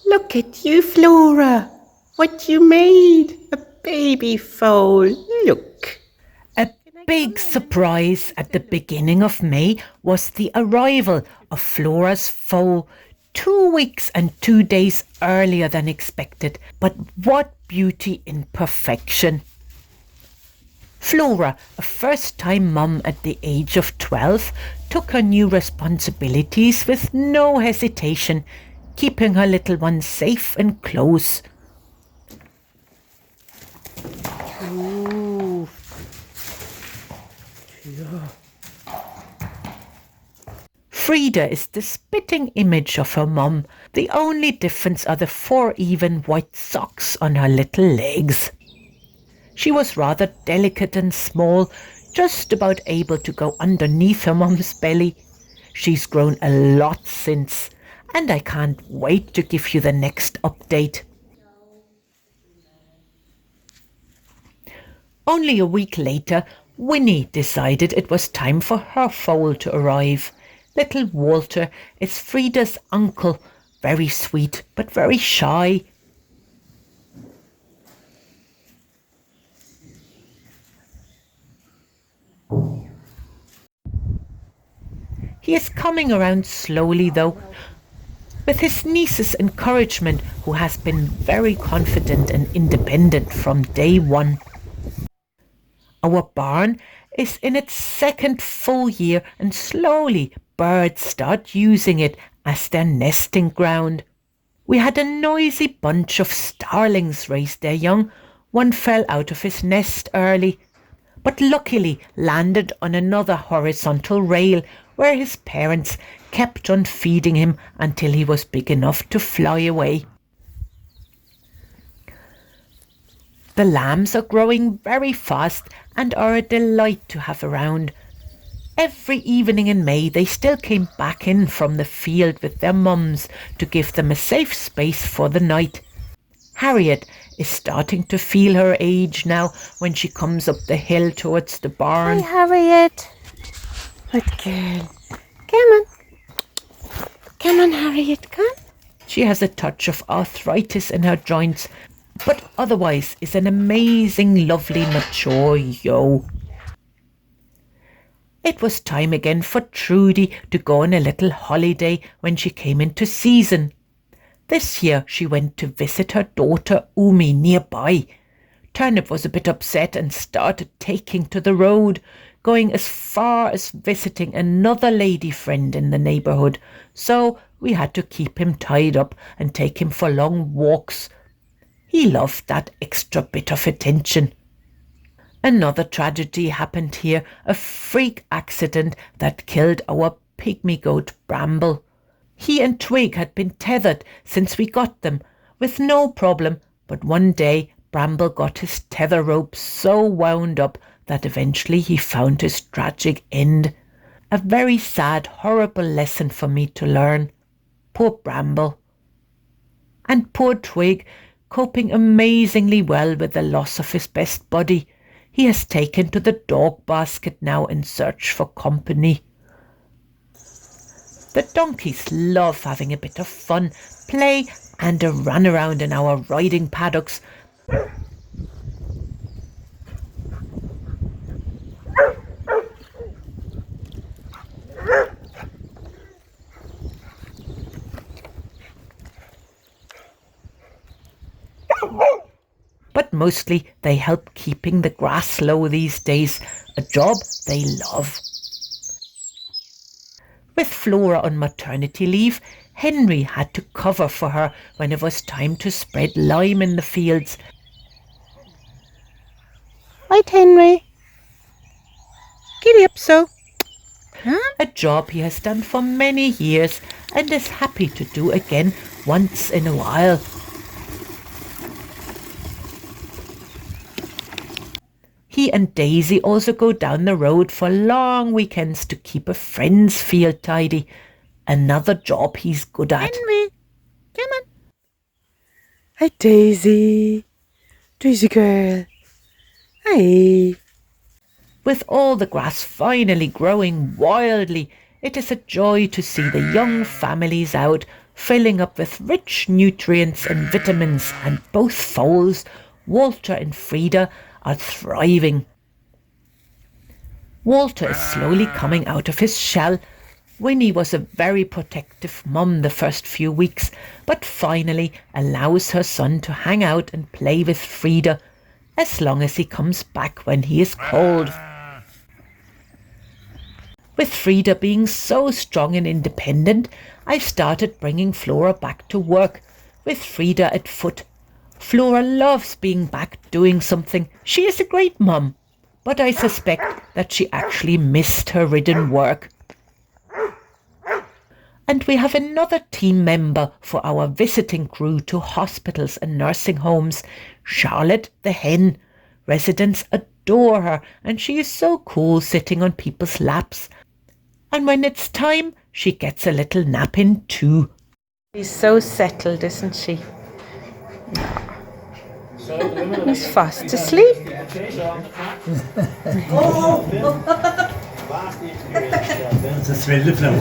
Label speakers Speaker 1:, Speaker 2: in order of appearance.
Speaker 1: Look at you, Flora. What you made. A baby foal. Look.
Speaker 2: A big surprise at the beginning of May was the arrival of Flora's foal 2 weeks and 2 days earlier than expected. But what beauty in perfection! Flora, a first-time mum at the age of 12, took her new responsibilities with no hesitation, keeping her little one safe and close.
Speaker 1: Ooh. Yeah.
Speaker 2: Frida is the spitting image of her mum. The only difference are the 4 even white socks on her little legs. She was rather delicate and small, just about able to go underneath her mum's belly. She's grown a lot since, and I can't wait to give you the next update. Only a week later, Winnie decided it was time for her foal to arrive. Little Walter is Frida's uncle, very sweet but very shy. He is coming around slowly though, with his niece's encouragement, who has been very confident and independent from day one. Our barn is in its 2nd full year and slowly birds start using it as their nesting ground. We had a noisy bunch of starlings raise their young. One fell out of his nest early, but luckily landed on another horizontal rail where his parents kept on feeding him until he was big enough to fly away. The lambs are growing very fast and are a delight to have around. Every evening in May they still came back in from the field with their mums to give them a safe space for the night. Harriet is starting to feel her age now when she comes up the hill towards the barn.
Speaker 1: Hi, Harriet. Good girl. Come on. Come on, Harriet, come.
Speaker 2: She has a touch of arthritis in her joints, but otherwise is an amazing, lovely, mature yo. It was time again for Trudy to go on a little holiday when she came into season. This year she went to visit her daughter Umi nearby. Turnip was a bit upset and started taking to the road, going as far as visiting another lady friend in the neighbourhood, so we had to keep him tied up and take him for long walks. He loved that extra bit of attention. Another tragedy happened here, a freak accident that killed our pygmy goat Bramble. He and Twig had been tethered since we got them, with no problem, but one day Bramble got his tether rope so wound up that eventually he found his tragic end. A very sad, horrible lesson for me to learn. Poor Bramble. And poor Twig, coping amazingly well with the loss of his best buddy. He has taken to the dog basket now in search for company. The donkeys love having a bit of fun, play and a run around in our riding paddocks. But mostly they help keeping the grass low these days, a job they love. With Flora on maternity leave, Henry had to cover for her when it was time to spread lime in the fields.
Speaker 1: Right, Henry. Giddy up so. Huh?
Speaker 2: A job he has done for many years and is happy to do again once in a while. He and Daisy also go down the road for long weekends to keep a friend's field tidy. Another job he's good at.
Speaker 1: Henry, come on. Hi, Daisy. Daisy girl. Hi.
Speaker 2: With all the grass finally growing wildly, it is a joy to see the young families out filling up with rich nutrients and vitamins, and both foals, Walter and Frida, are thriving. Walter is slowly coming out of his shell. Winnie was a very protective mum the first few weeks, but finally allows her son to hang out and play with Frida, as long as he comes back when he is called. With Frida being so strong and independent, I started bringing Flora back to work, with Frida at foot. Flora loves being back doing something. She is a great mum, but I suspect that she actually missed her ridden work. And we have another team member for our visiting crew to hospitals and nursing homes, Charlotte the hen. Residents adore her, and she is so cool sitting on people's laps. And when it's time, she gets a little nap in too.
Speaker 1: She's so settled, isn't she? He's fast asleep.
Speaker 3: Så sväljer fram.